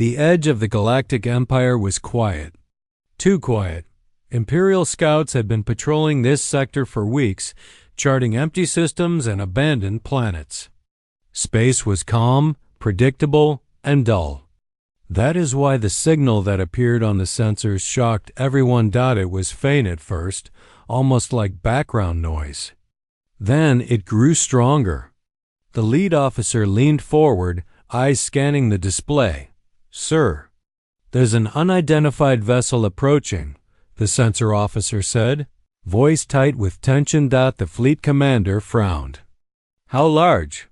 The edge of the Galactic Empire was quiet. Too quiet. Imperial scouts had been patrolling this sector for weeks, charting empty systems and abandoned planets. Space was calm, predictable, and dull. That is why the signal that appeared on the sensors shocked everyone. It was faint at first, almost like background noise. Then it grew stronger. The lead officer leaned forward, eyes scanning the display. "Sir, there's an unidentified vessel approaching," the sensor officer said, voice tight with tension. The fleet commander frowned. "How large?"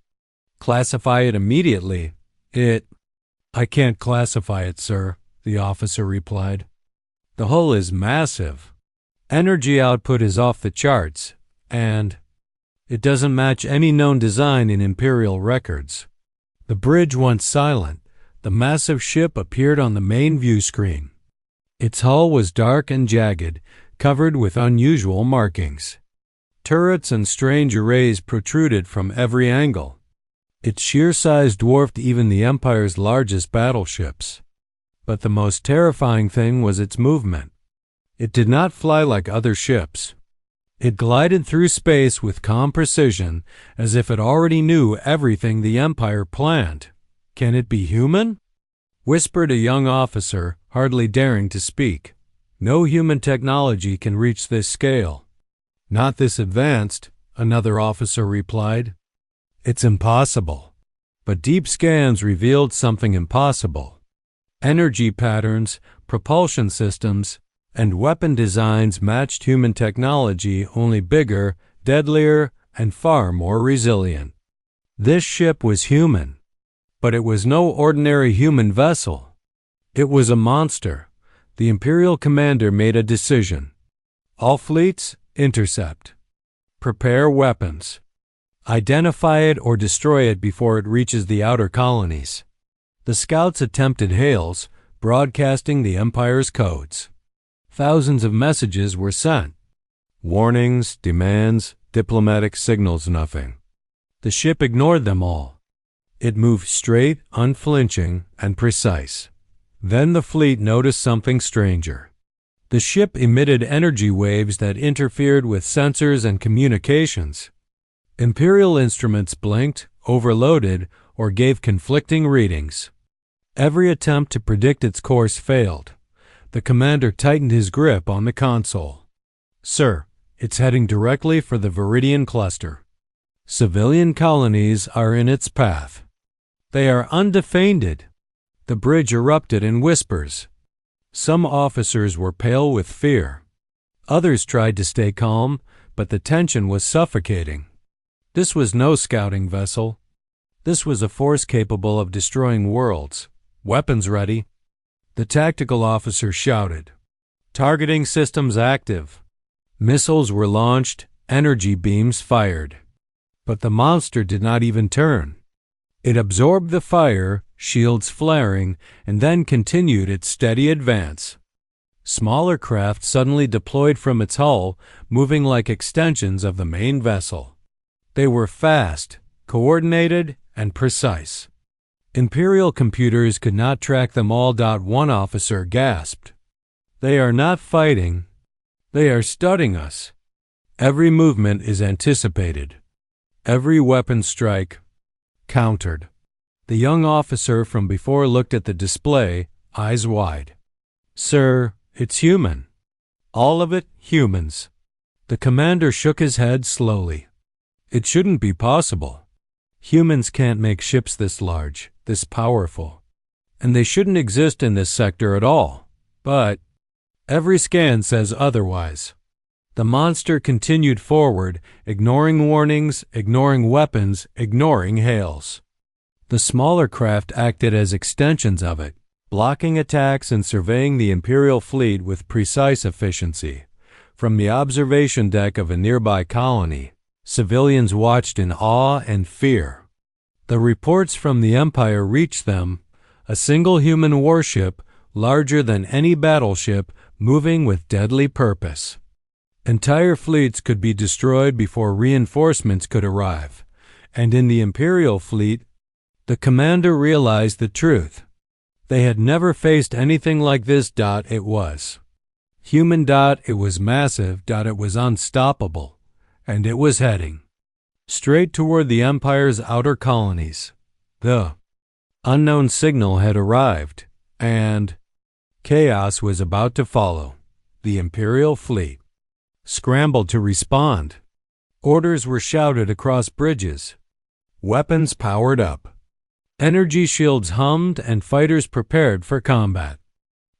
"Classify it immediately." I can't classify it, sir," the officer replied. "The hull is massive. Energy output is off the charts, and it doesn't match any known design in Imperial records." The bridge went silent. The massive ship appeared on the main view screen. Its hull was dark and jagged, covered with unusual markings. Turrets and strange arrays protruded from every angle. Its sheer size dwarfed even the Empire's largest battleships. But the most terrifying thing was its movement. It did not fly like other ships. It glided through space with calm precision, as if it already knew everything the Empire planned. "Can it be human?" whispered a young officer, hardly daring to speak. "No human technology can reach this scale." "Not this advanced," another officer replied. "It's impossible." But deep scans revealed something impossible. Energy patterns, propulsion systems, and weapon designs matched human technology, only bigger, deadlier, and far more resilient. This ship was human, but it was no ordinary human vessel. It was a monster. The Imperial commander made a decision. "All fleets, intercept. Prepare weapons. Identify it or destroy it before it reaches the outer colonies." The scouts attempted hails, broadcasting the Empire's codes. Thousands of messages were sent. Warnings, demands, diplomatic signals, nothing. The ship ignored them all. It moved straight, unflinching, and precise. Then the fleet noticed something stranger. The ship emitted energy waves that interfered with sensors and communications. Imperial instruments blinked, overloaded, or gave conflicting readings. Every attempt to predict its course failed. The commander tightened his grip on the console. "Sir, it's heading directly for the Viridian cluster. Civilian colonies are in its path. They are undefended." The bridge erupted in whispers. Some officers were pale with fear. Others tried to stay calm, but the tension was suffocating. This was no scouting vessel. This was a force capable of destroying worlds. "Weapons ready." The tactical officer shouted. "Targeting systems active." Missiles were launched, energy beams fired. But the monster did not even turn. It absorbed the fire, shields flaring, and then continued its steady advance. Smaller craft suddenly deployed from its hull, moving like extensions of the main vessel. They were fast, coordinated, and precise. Imperial computers could not track them all. One officer gasped. "They are not fighting. They are studying us." Every movement is anticipated. Every weapon strike countered. The young officer from before looked at the display, eyes wide. "Sir, it's human. All of it humans." The commander shook his head slowly. "It shouldn't be possible. Humans can't make ships this large, this powerful. And they shouldn't exist in this sector at all. But every scan says otherwise." The monster continued forward, ignoring warnings, ignoring weapons, ignoring hails. The smaller craft acted as extensions of it, blocking attacks and surveying the Imperial fleet with precise efficiency. From the observation deck of a nearby colony, civilians watched in awe and fear. The reports from the Empire reached them, a single human warship, larger than any battleship, moving with deadly purpose. Entire fleets could be destroyed before reinforcements could arrive, and in the Imperial fleet, the commander realized the truth. They had never faced anything like this. It was human. It was massive. It was unstoppable. And it was heading straight toward the Empire's outer colonies. The unknown signal had arrived, and chaos was about to follow. The Imperial fleet scrambled to respond. Orders were shouted across bridges. Weapons powered up. Energy shields hummed and fighters prepared for combat.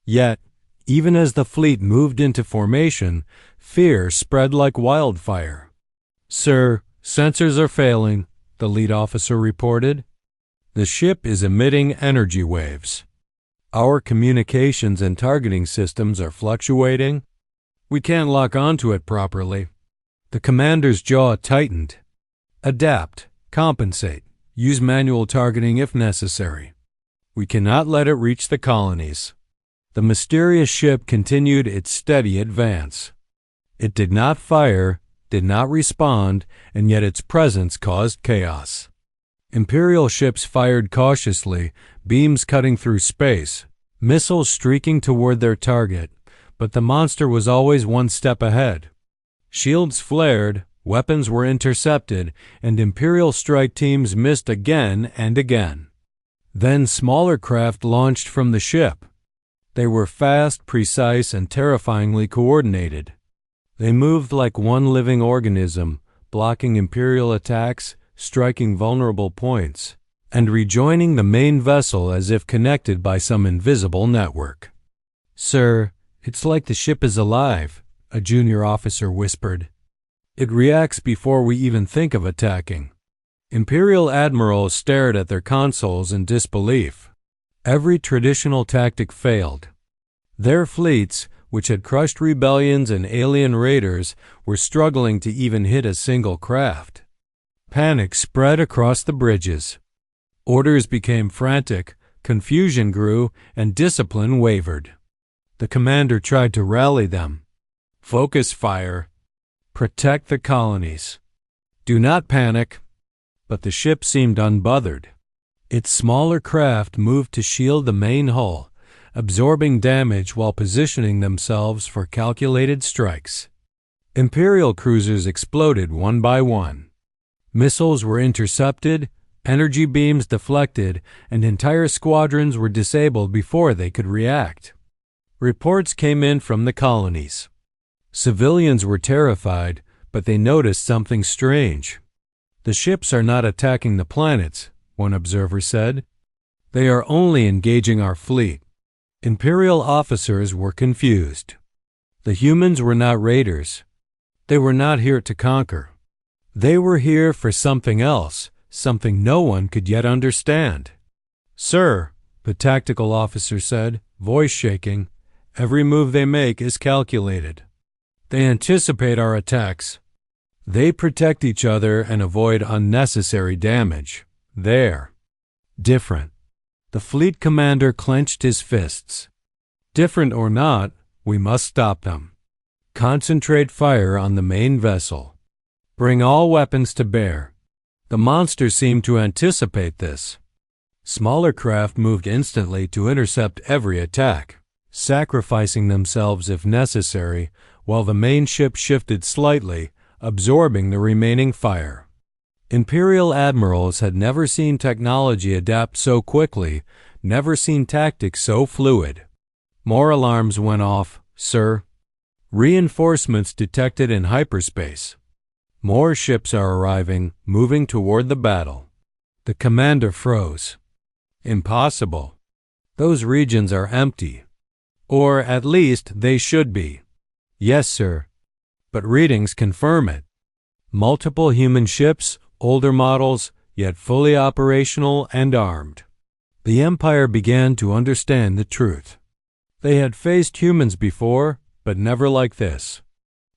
Yet, even as the fleet moved into formation, fear spread like wildfire. "Sir, sensors are failing," the lead officer reported. "The ship is emitting energy waves. Our communications and targeting systems are fluctuating. We can't lock onto it properly." The commander's jaw tightened. "Adapt, compensate, use manual targeting if necessary. We cannot let it reach the colonies." The mysterious ship continued its steady advance. It did not fire, did not respond, and yet its presence caused chaos. Imperial ships fired cautiously, beams cutting through space, missiles streaking toward their target, but the monster was always one step ahead. Shields flared, weapons were intercepted, and Imperial strike teams missed again and again. Then smaller craft launched from the ship. They were fast, precise, and terrifyingly coordinated. They moved like one living organism, blocking Imperial attacks, striking vulnerable points, and rejoining the main vessel as if connected by some invisible network. "Sir, it's like the ship is alive," a junior officer whispered. "It reacts before we even think of attacking." Imperial admirals stared at their consoles in disbelief. Every traditional tactic failed. Their fleets, which had crushed rebellions and alien raiders, were struggling to even hit a single craft. Panic spread across the bridges. Orders became frantic, confusion grew, and discipline wavered. The commander tried to rally them. "Focus fire. Protect the colonies. Do not panic." But the ship seemed unbothered. Its smaller craft moved to shield the main hull, absorbing damage while positioning themselves for calculated strikes. Imperial cruisers exploded one by one. Missiles were intercepted, energy beams deflected, and entire squadrons were disabled before they could react. Reports came in from the colonies. Civilians were terrified, but they noticed something strange. "The ships are not attacking the planets," one observer said. "They are only engaging our fleet." Imperial officers were confused. The humans were not raiders. They were not here to conquer. They were here for something else, something no one could yet understand. "Sir," the tactical officer said, voice shaking, "every move they make is calculated. They anticipate our attacks. They protect each other and avoid unnecessary damage. They're different." The fleet commander clenched his fists. "Different or not, we must stop them. Concentrate fire on the main vessel. Bring all weapons to bear." The monster seemed to anticipate this. Smaller craft moved instantly to intercept every attack, sacrificing themselves if necessary, while the main ship shifted slightly, absorbing the remaining fire. Imperial admirals had never seen technology adapt so quickly, never seen tactics so fluid. More alarms went off, "Sir. Reinforcements detected in hyperspace. More ships are arriving, moving toward the battle." The commander froze. "Impossible. Those regions are empty. Or at least they should be." "Yes, sir. But readings confirm it. Multiple human ships, older models, yet fully operational and armed." The Empire began to understand the truth. They had faced humans before, but never like this.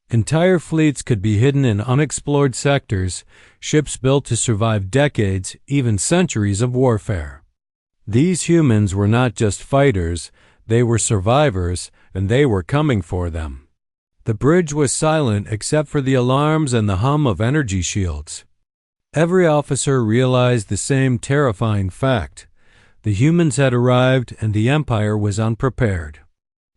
Entire fleets could be hidden in unexplored sectors, ships built to survive decades, even centuries of warfare. These humans were not just fighters, they were survivors, and they were coming for them. The bridge was silent except for the alarms and the hum of energy shields. Every officer realized the same terrifying fact. The humans had arrived, and the Empire was unprepared.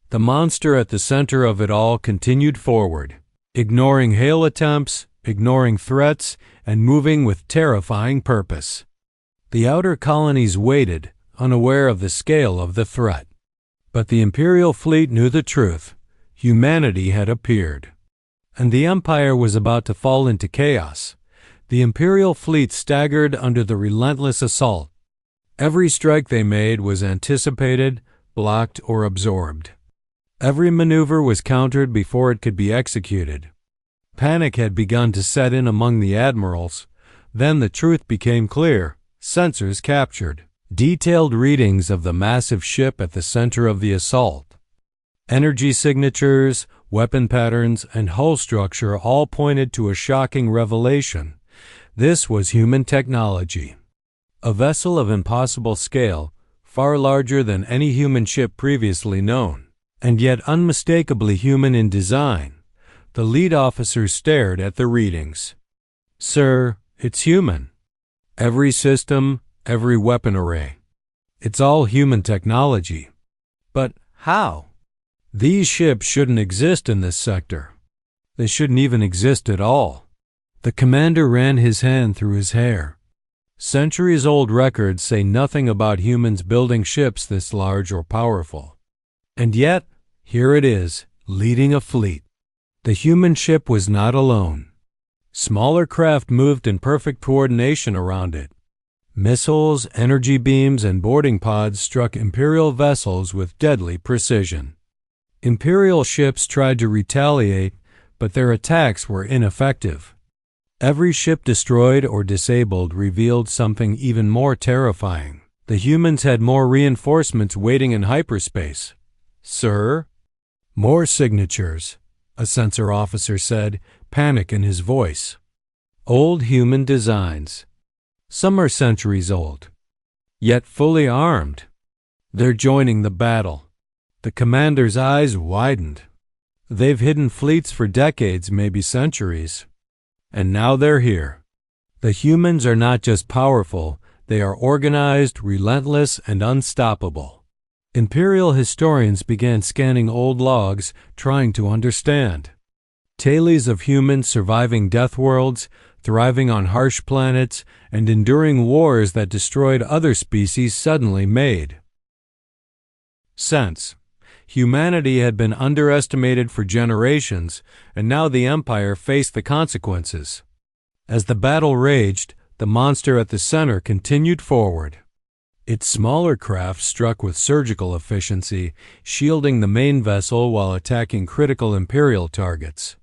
The monster at the center of it all continued forward, ignoring hail attempts, ignoring threats, and moving with terrifying purpose. The outer colonies waited, unaware of the scale of the threat. But the Imperial fleet knew the truth. Humanity had appeared. And the Empire was about to fall into chaos. The Imperial fleet staggered under the relentless assault. Every strike they made was anticipated, blocked, or absorbed. Every maneuver was countered before it could be executed. Panic had begun to set in among the admirals. Then the truth became clear. Sensors captured detailed readings of the massive ship at the center of the assault. Energy signatures, weapon patterns, and hull structure all pointed to a shocking revelation. This was human technology. A vessel of impossible scale, far larger than any human ship previously known, and yet unmistakably human in design. The lead officer stared at the readings. "Sir, it's human. Every system, every weapon array. It's all human technology." "But how?" "These ships shouldn't exist in this sector. They shouldn't even exist at all." The commander ran his hand through his hair. Centuries-old records say nothing about humans building ships this large or powerful. And yet, here it is, leading a fleet. The human ship was not alone. Smaller craft moved in perfect coordination around it. Missiles, energy beams, and boarding pods struck Imperial vessels with deadly precision. Imperial ships tried to retaliate, but their attacks were ineffective. Every ship destroyed or disabled revealed something even more terrifying. The humans had more reinforcements waiting in hyperspace. "Sir?" "More signatures," a sensor officer said, panic in his voice. "Old human designs. Some are centuries old, yet fully armed. They're joining the battle." The commander's eyes widened. They've hidden fleets for decades, maybe centuries. And now they're here. The humans are not just powerful, they are organized, relentless, and unstoppable. Imperial historians began scanning old logs, trying to understand. Tales of humans surviving deathworlds, thriving on harsh planets, and enduring wars that destroyed other species suddenly made sense. Humanity had been underestimated for generations, and now the Empire faced the consequences. As the battle raged, the monster at the center continued forward. Its smaller craft struck with surgical efficiency, shielding the main vessel while attacking critical Imperial targets.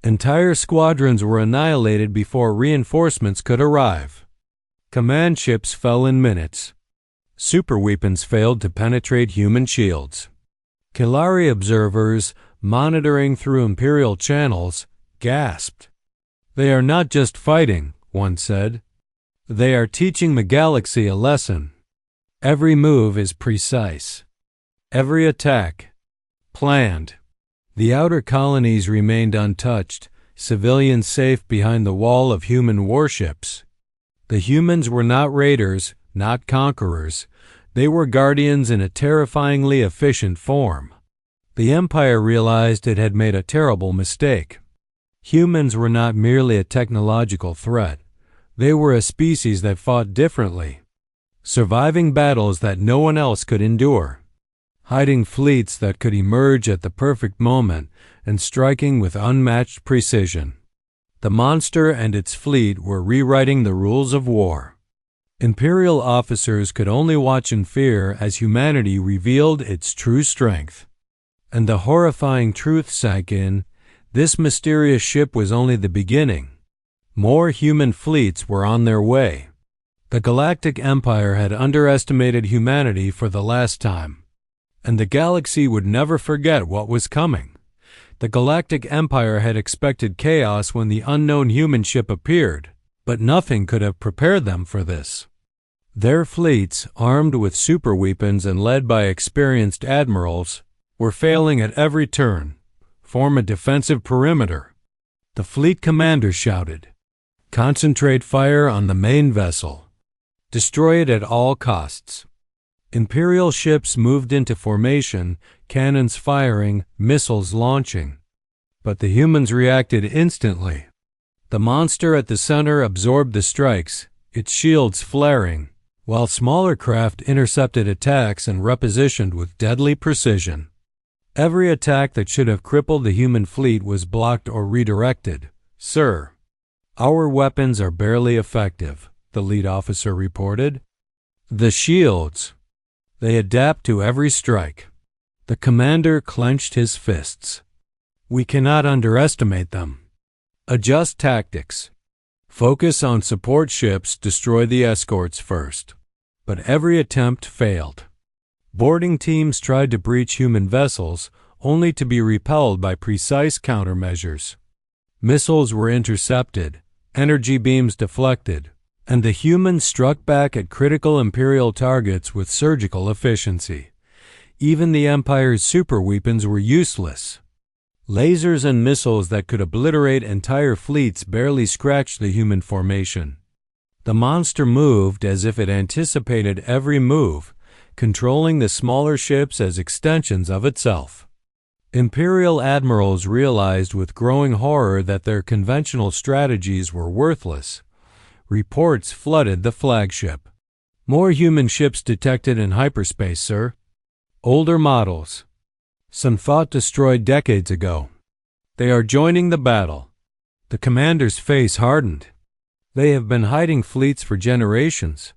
Entire squadrons were annihilated before reinforcements could arrive. Command ships fell in minutes. Superweapons failed to penetrate human shields. Kilari observers, monitoring through Imperial channels, gasped. "They are not just fighting," one said. "They are teaching the galaxy a lesson. Every move is precise. Every attack, planned." The outer colonies remained untouched, civilians safe behind the wall of human warships. The humans were not raiders, not conquerors. They were guardians in a terrifyingly efficient form. The Empire realized it had made a terrible mistake. Humans were not merely a technological threat. They were a species that fought differently, surviving battles that no one else could endure, hiding fleets that could emerge at the perfect moment, and striking with unmatched precision. The monster and its fleet were rewriting the rules of war. Imperial officers could only watch in fear as humanity revealed its true strength. And the horrifying truth sank in: this mysterious ship was only the beginning. More human fleets were on their way. The Galactic Empire had underestimated humanity for the last time, and the galaxy would never forget what was coming. The Galactic Empire had expected chaos when the unknown human ship appeared, but nothing could have prepared them for this. Their fleets, armed with superweapons and led by experienced admirals, were failing at every turn. "Form a defensive perimeter," the fleet commander shouted. "Concentrate fire on the main vessel. Destroy it at all costs. Imperial ships moved into formation, cannons firing, missiles launching. But the humans reacted instantly. The monster at the center absorbed the strikes, its shields flaring, while smaller craft intercepted attacks and repositioned with deadly precision. Every attack that should have crippled the human fleet was blocked or redirected. "Sir, our weapons are barely effective," the lead officer reported. "The shields, they adapt to every strike." The commander clenched his fists. "We cannot underestimate them. Adjust tactics. Focus on support ships, destroy the escorts first." But every attempt failed. Boarding teams tried to breach human vessels, only to be repelled by precise countermeasures. Missiles were intercepted, energy beams deflected, and the humans struck back at critical Imperial targets with surgical efficiency. Even the Empire's superweapons were useless. Lasers and missiles that could obliterate entire fleets barely scratched the human formation. The monster moved as if it anticipated every move, controlling the smaller ships as extensions of itself. Imperial admirals realized with growing horror that their conventional strategies were worthless. Reports flooded the flagship. "More human ships detected in hyperspace, sir. Older models. Some thought destroyed decades ago. They are joining the battle." The commander's face hardened. They have been hiding fleets for generations,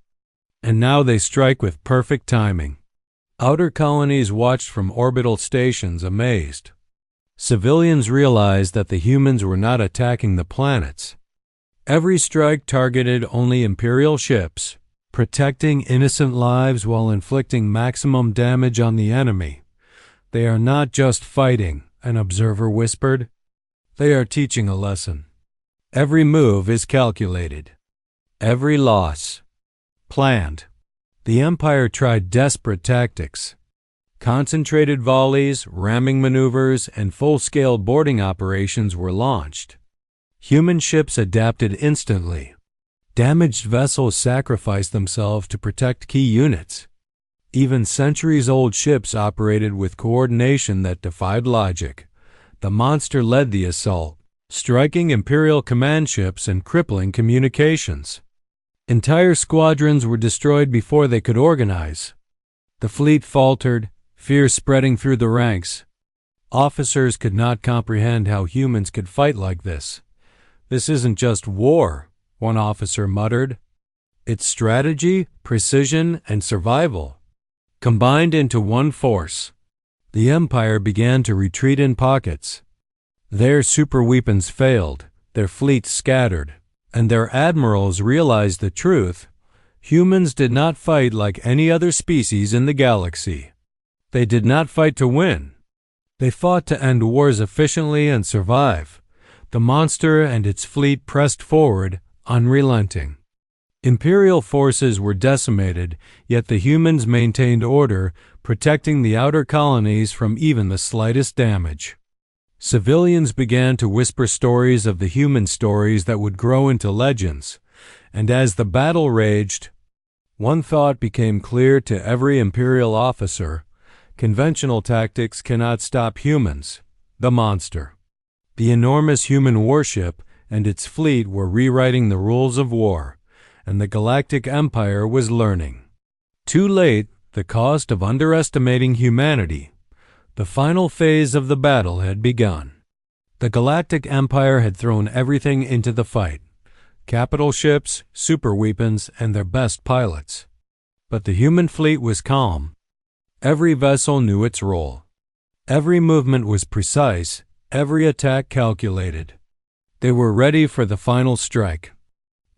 and now they strike with perfect timing. Outer colonies watched from orbital stations, amazed. Civilians realized that the humans were not attacking the planets. Every strike targeted only Imperial ships, protecting innocent lives while inflicting maximum damage on the enemy. "They are not just fighting," an observer whispered. "They are teaching a lesson. Every move is calculated. Every loss planned." The Empire tried desperate tactics. Concentrated volleys, ramming maneuvers, and full-scale boarding operations were launched. Human ships adapted instantly. Damaged vessels sacrificed themselves to protect key units. Even centuries-old ships operated with coordination that defied logic. The monster led the assault, striking Imperial command ships and crippling communications. Entire squadrons were destroyed before they could organize. The fleet faltered, fear spreading through the ranks. Officers could not comprehend how humans could fight like this. "This isn't just war," one officer muttered. "It's strategy, precision, and survival, combined into one force." The Empire began to retreat in pockets. Their superweapons failed, their fleets scattered, and their admirals realized the truth. Humans did not fight like any other species in the galaxy. They did not fight to win. They fought to end wars efficiently and survive. The monster and its fleet pressed forward, unrelenting. Imperial forces were decimated, yet the humans maintained order, protecting the outer colonies from even the slightest damage. Civilians began to whisper stories of the human stories that would grow into legends, and as the battle raged, one thought became clear to every Imperial officer: conventional tactics cannot stop humans, the monster. The enormous human warship and its fleet were rewriting the rules of war, and the Galactic Empire was learning. Too late, the cost of underestimating humanity. The final phase of the battle had begun. The Galactic Empire had thrown everything into the fight: capital ships, superweapons, and their best pilots. But the human fleet was calm. Every vessel knew its role. Every movement was precise, every attack calculated. They were ready for the final strike.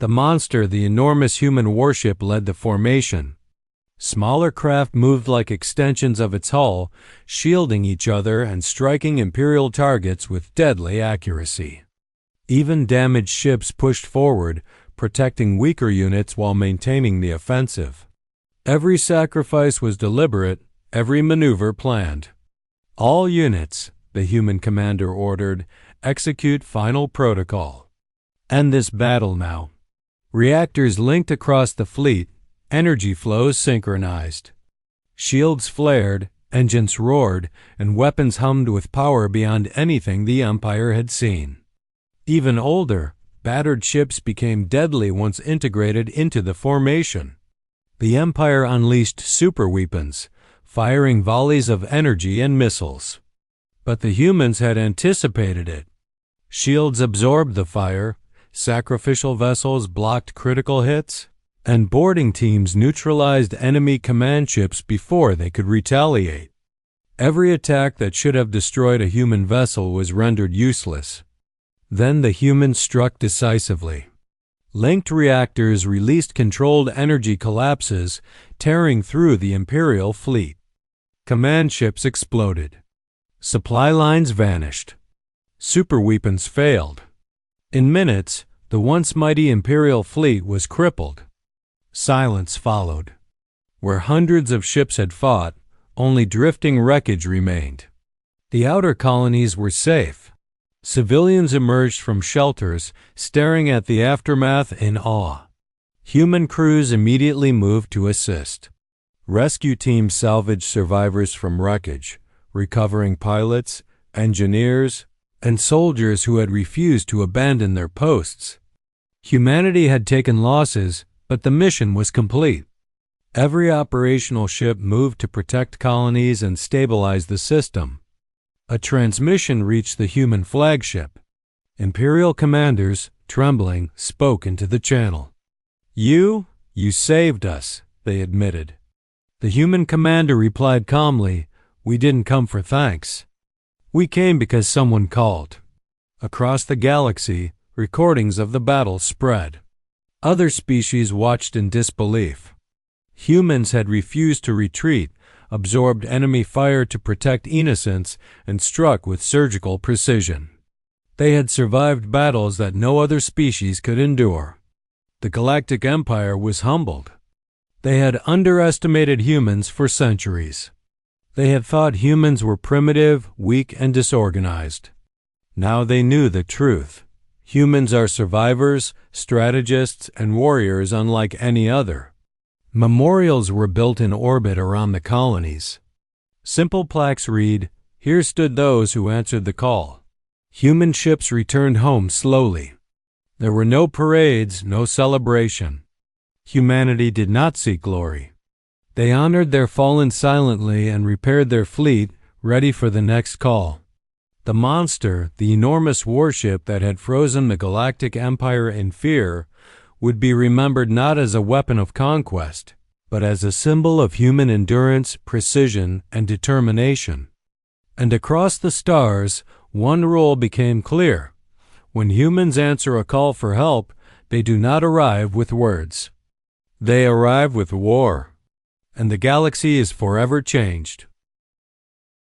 The monster, the enormous human warship, led the formation. Smaller craft moved like extensions of its hull, shielding each other and striking Imperial targets with deadly accuracy. Even damaged ships pushed forward, protecting weaker units while maintaining the offensive. Every sacrifice was deliberate, every maneuver planned. "All units," the human commander ordered, "execute final protocol. End this battle now." Reactors linked across the fleet, energy flows synchronized. Shields flared, engines roared, and weapons hummed with power beyond anything the Empire had seen. Even older, battered ships became deadly once integrated into the formation. The Empire unleashed superweapons, firing volleys of energy and missiles. But the humans had anticipated it. Shields absorbed the fire, sacrificial vessels blocked critical hits, and boarding teams neutralized enemy command ships before they could retaliate. Every attack that should have destroyed a human vessel was rendered useless. Then the humans struck decisively. Linked reactors released controlled energy collapses, tearing through the Imperial fleet. Command ships exploded. Supply lines vanished. Superweapons failed. In minutes, the once mighty Imperial fleet was crippled. Silence followed. Where hundreds of ships had fought, only drifting wreckage remained. The outer colonies were safe. Civilians emerged from shelters, staring at the aftermath in awe. Human crews immediately moved to assist. Rescue teams salvaged survivors from wreckage, recovering pilots, engineers, and soldiers who had refused to abandon their posts. Humanity had taken losses, but the mission was complete. Every operational ship moved to protect colonies and stabilize the system. A transmission reached the human flagship. Imperial commanders, trembling, spoke into the channel. You saved us," they admitted. The human commander replied calmly, "We didn't come for thanks. We came because someone called." Across the galaxy, recordings of the battle spread. Other species watched in disbelief. Humans had refused to retreat, absorbed enemy fire to protect innocents, and struck with surgical precision. They had survived battles that no other species could endure. The Galactic Empire was humbled. They had underestimated humans for centuries. They had thought humans were primitive, weak, and disorganized. Now they knew the truth. Humans are survivors, strategists, and warriors unlike any other. Memorials were built in orbit around the colonies. Simple plaques read, "Here stood those who answered the call." Human ships returned home slowly. There were no parades, no celebration. Humanity did not seek glory. They honored their fallen silently and repaired their fleet, ready for the next call. The monster, the enormous warship that had frozen the Galactic Empire in fear, would be remembered not as a weapon of conquest, but as a symbol of human endurance, precision, and determination. And across the stars, one rule became clear. When humans answer a call for help, they do not arrive with words. They arrive with war. And the galaxy is forever changed.